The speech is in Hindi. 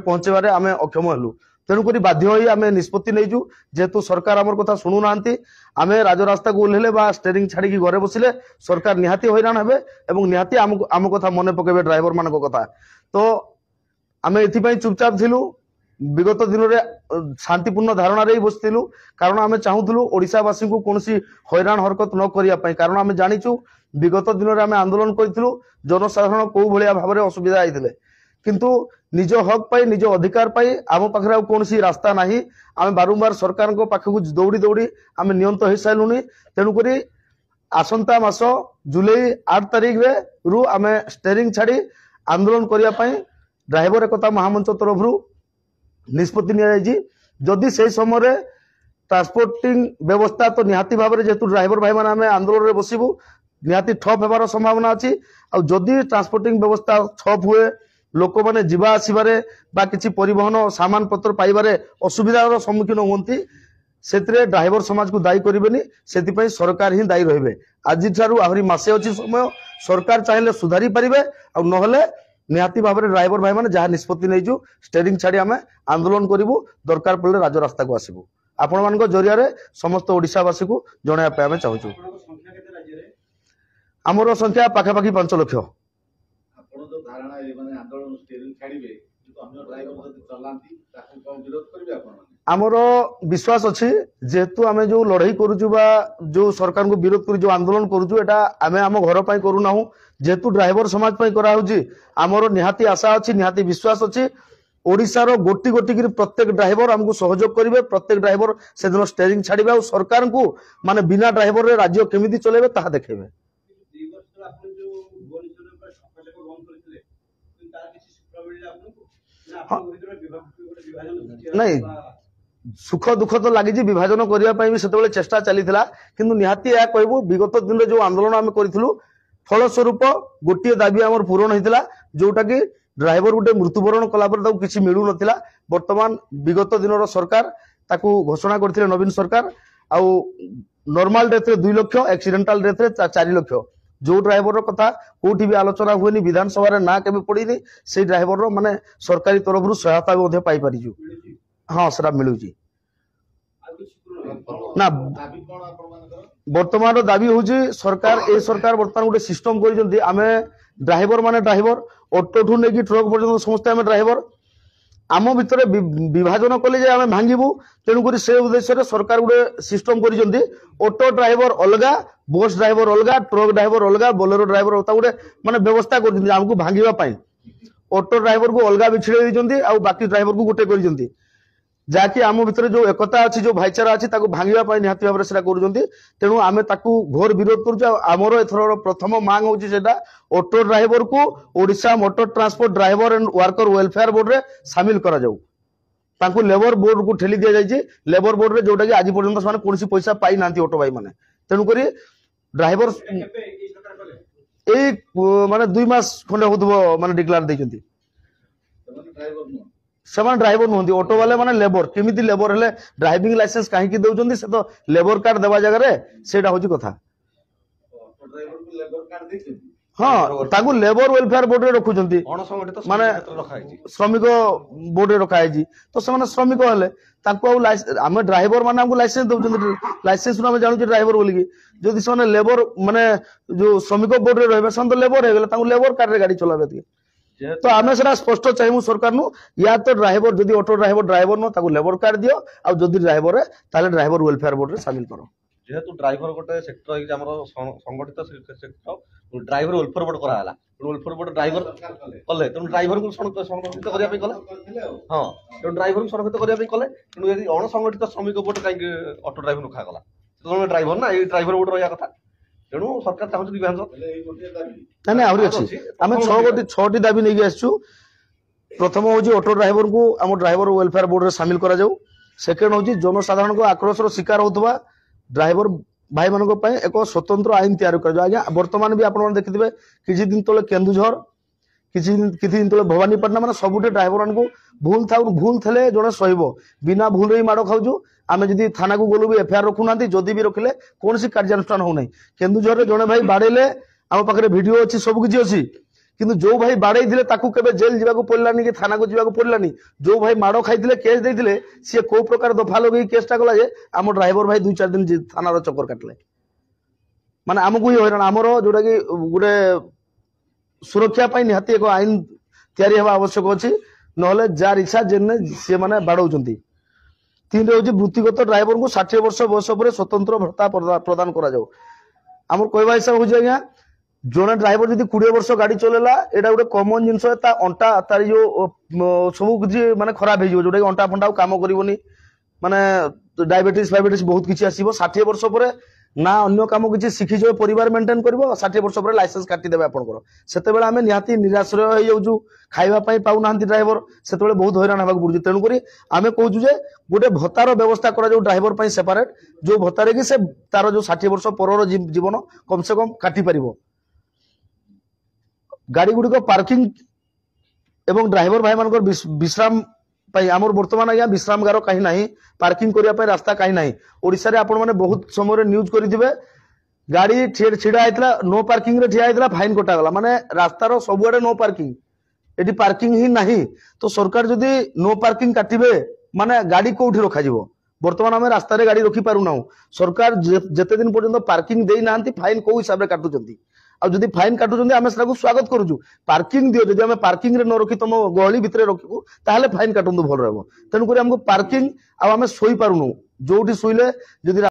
पहुंचेबारे आम अक्षम हेलु तेणुक बाध्य होई आम निष्पत्ति नहीं जेहेतु सरकार आमर कथा शुणु ना आम राजरास्ता को ओह्लेले स्टेरिंग छाड़ी घरे बसिले सरकार निहाती हैरान हेबे एवं निहाती आम कथा मन पकेबे ड्राइवर मान कथा तो आम एथि चुपचाप थिलु विगत दिन में शांतिपूर्ण धारणा रे बसलु कारण आम चाहूलु ओडिशावासी को कौन हैरान हरकत न करने कारण आम जाचु विगत दिन में आम आंदोलन करूँ जनसाधारण कौ भाया भाव में असुविधा होते किंतु निज हक पाई निज अधिकार पाई आम पाखे कौन रास्ता ना आम बारंबार सरकार पाखक दौड़ी दौड़ी आम नियंत हो सारूनी तेणुक आसंता मास जुलाई 8 तारिख रू आम स्टेरिंग छाड़ी आंदोलन करने ड्राइवर एकता महामंच तरफ निष्पत्ति नि जदि से समय ट्रांसपोर्टिंग व्यवस्था तो निहाती भाव में जेहेतु ड्राइवर भाई मैंने आम आंदोलन में बसबू निहाती ठप होबार संभावना अच्छी आदि ट्रांसपोर्टिंग व्यवस्था ठप हुए लोक मैंने जीवा आसबारे किसी परिवहन सामान पत्र पाइबारे असुविधार सम्मुखीन होती से ड्राइवर समाज को दायी करेनि से सरकार ही दायी रहे आज आहरी मसे अच्छी समय सरकार चाहिए सुधारी पारे और नहले निहाती भाव में ड्राइवर भाई मैंने जहाँ निष्पत्ति नहीं स्टेरिंग छाड़ी आम आंदोलन करूँ दरकार पड़े राजरास्ता को आसबू आपण मान जरिया समस्त ओडिशावासी को जनवाई आम चाहूँ आमर संख्या पाखापाखि 5 लाख आमर विश्वास अच्छी जेहेतु आम जो लड़ाई करूँ जो सरकार को विरोध कर जो आंदोलन करूँ एटा आम आम घर पर करूना जेहेतु ड्राइवर समाज कराऊँ आमर निहाती आशा अच्छी निहाती विश्वास अच्छी ओडिशार गोटी गोटी प्रत्येक ड्राइवर आमको सहयोग करेंगे प्रत्येक ड्राइवर से दिन स्टेरिंग छाड़े और सरकार को माने बिना ड्राइवर रे राज्य केमिति चलेबे ताहा देखेबे नहीं सुख दुख तो लगी विभाजन करने भी से चेष्टा चली किंतु निहाती या कहबू विगत दिन में जो आंदोलन आम करूँ फलस्वरूप गोटे दाबी आम पूरण होता जोटा कि ड्राइवर गोटे मृत्युवरण कलापर किसी मिलू ना बर्तमान विगत दिन सरकार ताकू घोषणा करते नवीन सरकार आउ नॉर्मल डेथ रे 2 लाख एक्सीडेंटल डेथ रे 4 लाख जो ड्राइवर कथा कोठी भी आलोचना हुए विधानसभा ना केबे पड़ी से ड्राइवर माने सरकारी तरफ सहायता पाई पारिजु हाँ सरा मिलू ना वर्तमान दाबी हूँ सरकार ए सरकार वर्तमान गोटे सिस्टम कर आमे ड्राइवर माने ड्राइवर ऑटो ठू नहीं ट्रक पर्यटन समस्त आम ड्राइवर आम भितर विभाजन कले आम भांगू तेणुक से उद्देश्य सरकार गोटे सिस्टम कर ऑटो ड्राइवर अलग बस ड्राइवर अलग ट्रक ड्राइवर अलग बोलेरो ड्राइवर गोटे माने व्यवस्था करमको भांगापी ऑटो ड्राइवर को अलग बिछड़े आ बाकी ड्राइवर को गोटे कर जहाँकि आम भितर जो एकता अच्छी जो भाईचारा अच्छी भांगापी निहाती भाव में करुँच तेणु आम घोर विरोध करमर एथर प्रथम मांग हूँ ऑटो ड्राइवर को Odisha motor transport driver and worker welfare board रे सामिल करा जाऊ लेबर बोर्ड को ठेली दि जाए लेबर बोर्ड रे जोटा कि आज पर्यटन कौन पैसा पाई ना ऑटो भाई मैंने तेणुक ड्राइवर माने 2 मास खंडे हो माने डिक्लेयर देइछंती सेमान ड्राइवर नुहंती ऑटो वाले माने लेबर केमिति लेबर हेले ड्राइविंग लाइसेंस काहे की दउचंती से तो लेबर कार्ड देवा जगह रे सेटा होची कथा ऑटो ड्राइवर को लेबर कार्ड देछंती हाँ ताकू लेबर वेलफेयर बोर्ड रे रखुचंती अणसंगठित माने श्रमिक बोर्ड रे रखा है तो से श्रमिक हेले ताकू आम ड्राइवर माने हमको लाइसेंस दउचंती लाइसेंस हम जानू ड्राइवर बोली जदि से लेबर माने जो श्रमिक बोर्ड रे रहबे सन तो लेबर हे गेले ताकू लेबर कार्ड रे गाड़ी चलाबे तो आम से स्पष्ट चाहिए सरकार नु या तो ड्राइवर जदि ऑटो ड्राइवर ड्राइवर नो ताकू लेबर कार्ड दियो आ जदि ड्राइवर है ताले ड्राइवर वेलफेयर बोर्ड रे शामिल करो जेहेतु ड्राइवर गोटे सेक्टर है हमर संगठित सेक्टर ड्राइवर वेलफेयर बोर्ड करा हला वेलफेयर बोर्ड ड्राइवर कले तो ड्राइवर को संगठित करिया पे कले हां तो ड्राइवर को संगठित करिया पे कले किनु यदि अण संगठित श्रमिक बोर्ड काई ऑटो ड्राइवर नुखा गला तो ड्राइवर ना ए ड्राइवर बोर्ड रया कथा तेणु सरकार चाहूँ विभाजन ना आहरी अच्छी आम 6टी दाबी नहीं आसु प्रथम हूँ ऑटो ड्राइवर को आम ड्राइवर वेलफेयर बोर्ड रे सामिल करा जाऊ सेकेंड हूँ जनसाधारण को आक्रोश शिकार होता ड्राइवर भाई मान एक स्वतंत्र आईन तैयार कर आज्ञा बर्तमान भी आप देखिए किसी दिन तले केन्दुझर किसी दिन तले भवानीपाटना माने सबुटे ड्राइवर को भूल था भूल थे जड़े सहब बिना भूल ही माड़ खाऊ आम जदि थाना को गलु भी एफआईआर रखुना जदि भी रखिले कौन कार्यानुष्ठान होना केन्दुझर जड़े भाई बाड़ेले आम पाखे भिडियो अच्छी सबकि अच्छी କିନ୍ତୁ ଯୋଉ ଭାଇ ବାଡେଇଥିଲେ ତାକୁ କେବେ ଜେଲ ଯିବାକୁ ପଡିଲାନି କି ଥାନାକୁ ଯିବାକୁ ପଡିଲାନି। ଯୋଉ ଭାଇ ମାଡ ଖାଇଥିଲେ କେସ୍ ଦେଇଥିଲେ ସିଏ କୋଉ ପ୍ରକାର ଦଫା ଲଗେଇ କେସଟା କଲା ଯେ ଆମ ଡ୍ରାଇଭର ଭାଇ 2-4 ଦିନ ଥାନାର ଚକ୍କର କାଟିଲେ। ମାନେ ଆମକୁ ହିଁ ହଇରାଣ। ଆମର ଯୋଉଟା କି ଗୋଟେ ସୁରକ୍ଷା ପାଇଁ ନିହାତି ଏକ ଆଇନ ତିଆରି ହେବା ଆବଶ୍ୟକ ଅଛି, ନହେଲେ ଯାର ଇଚ୍ଛା ଯେନେ ସିଏ ମାନେ ବାଡଉଛନ୍ତି। 3 ରେ ହଉଛି ବୃତ୍ତିଗତ ଡ୍ରାଇଭରଙ୍କୁ 60 ବର୍ଷ ବୟସ ପରେ ସ୍ୱତନ୍ତ୍ର ଭତ୍ତା ପ୍ରଦାନ କରାଯାଉ। ଆମର କହିବା ହିସାବ ହଉଛି ଆଜ୍ଞା, ଜଣେ ଡ୍ରାଇଭର ଯଦି 20 ବର୍ଷ ଗାଡି ଚଲେଇଲା ଏଇଟା ଗୋଟେ କମନ ଜିନିଷ, ତା ଅଣ୍ଟା ତାର ଯୋଉ ସବୁ କିଛି ମାନେ ଖରାପ ହେଇଯିବ, ଯୋଉଟା କି ଅଣ୍ଟା ଫଣ୍ଟା ଆଉ କାମ କରିବନି, ମାନେ ଡାଇବେଟିସ୍ ଫାଇବେଟିସ୍ ବହୁତ କିଛି ଆସିବ। 60 ବର୍ଷ ପରେ ନା ଅନ୍ୟ କାମ କିଛି ଶିଖିଯିବ, ପରିବାର ମେଣ୍ଟେନ କରିବ, 60 ବର୍ଷ ପରେ ଲାଇସେନ୍ସ କାଟିଦେବେ ଆପଣଙ୍କର। ସେତେବେଳେ ଆମେ ନିହାତି ନିରାଶ୍ରୟ ହେଇଯାଉଛୁ, ଖାଇବା ପାଇଁ ପାଉନାହାନ୍ତି ଡ୍ରାଇଭର, ସେତେବେଳେ ବହୁତ ହଇରାଣ ହେବାକୁ ପଡୁଛି। ତେଣୁକରି ଆମେ କହୁଛୁ ଯେ ଗୋଟେ ଭତ୍ତାର ବ୍ୟବସ୍ଥା କରାଯାଉ ଡ୍ରାଇଭର ପାଇଁ ସେପାରେଟ, ଯୋଉ ଭତ୍ତାରେ କି ସେ ତାର ଯୋଉ 60 ବର୍ଷ ପରର ଜୀବନ କମ ସେ କମ କାଟି ପାରିବ। ଗାଡି ଗୁଡିକ ପାର୍କିଂ ଏବଂ ଡ୍ରାଇଭର ଭାଇ ମାନଙ୍କର ବିଶ୍ରାମ ପାଇଁ ଆମର ବର୍ତ୍ତମାନ ଆଜ୍ଞା ବିଶ୍ରାମଗାର କାହିଁ ନାହିଁ, ପାର୍କିଂ କରିବା ପାଇଁ ରାସ୍ତା କାହିଁ ନାହିଁ। ଓଡିଶାରେ ଆପଣ ମାନେ ବହୁତ ସମୟରେ ନ୍ୟୁଜ କରିଥିବେ, ଗାଡି ଛିଡା ହେଇଥିଲା नो ପାର୍କିଂ ରେ ଠିଆ ହେଇଥିଲା, ଫାଇନ କଟାଗଲା। ମାନେ ରାସ୍ତାର ସବୁଆଡେ नो ପାର୍କିଂ, ଏଠି ପାର୍କିଂ ହିଁ ନାହିଁ। ତ ସରକାର ଯଦି नो ପାର୍କିଂ କାଟିବେ ମାନେ ଗାଡି କୋଉଠି ରଖାଯିବ? ବର୍ତ୍ତମାନ ଆମେ ରାସ୍ତାରେ ଗାଡି ରଖି ପାରୁନାହୁଁ। ସରକାର ଯେତେ ଦିନ ପର୍ଯ୍ୟନ୍ତ ପାର୍କିଂ ଦେଇନାହାନ୍ତି ଫାଇନ କୋଉ ହିସାବରେ କାଟୁଛନ୍ତି? ଆଉ ଯଦି ଫାଇନ କାଟୁଛନ୍ତି ଆମେ ସେଟାକୁ ସ୍ୱାଗତ କରୁଛୁ, ପାର୍କିଂ ଦିଅ। ଯଦି ଆମେ ପାର୍କିଂ ରେ ନ ରଖି ତମ ଗହଳି ଭିତରେ ରଖିବୁ ତାହେଲେ ଫାଇନ କାଟନ୍ତୁ, ଭଲ ରହିବ। ତେଣୁକରି ଆମକୁ ପାର୍କିଂ ଆଉ ଆମେ ଶୋଇପାରୁନୁ, ଯୋଉଠି ଶୋଇଲେ ଯଦି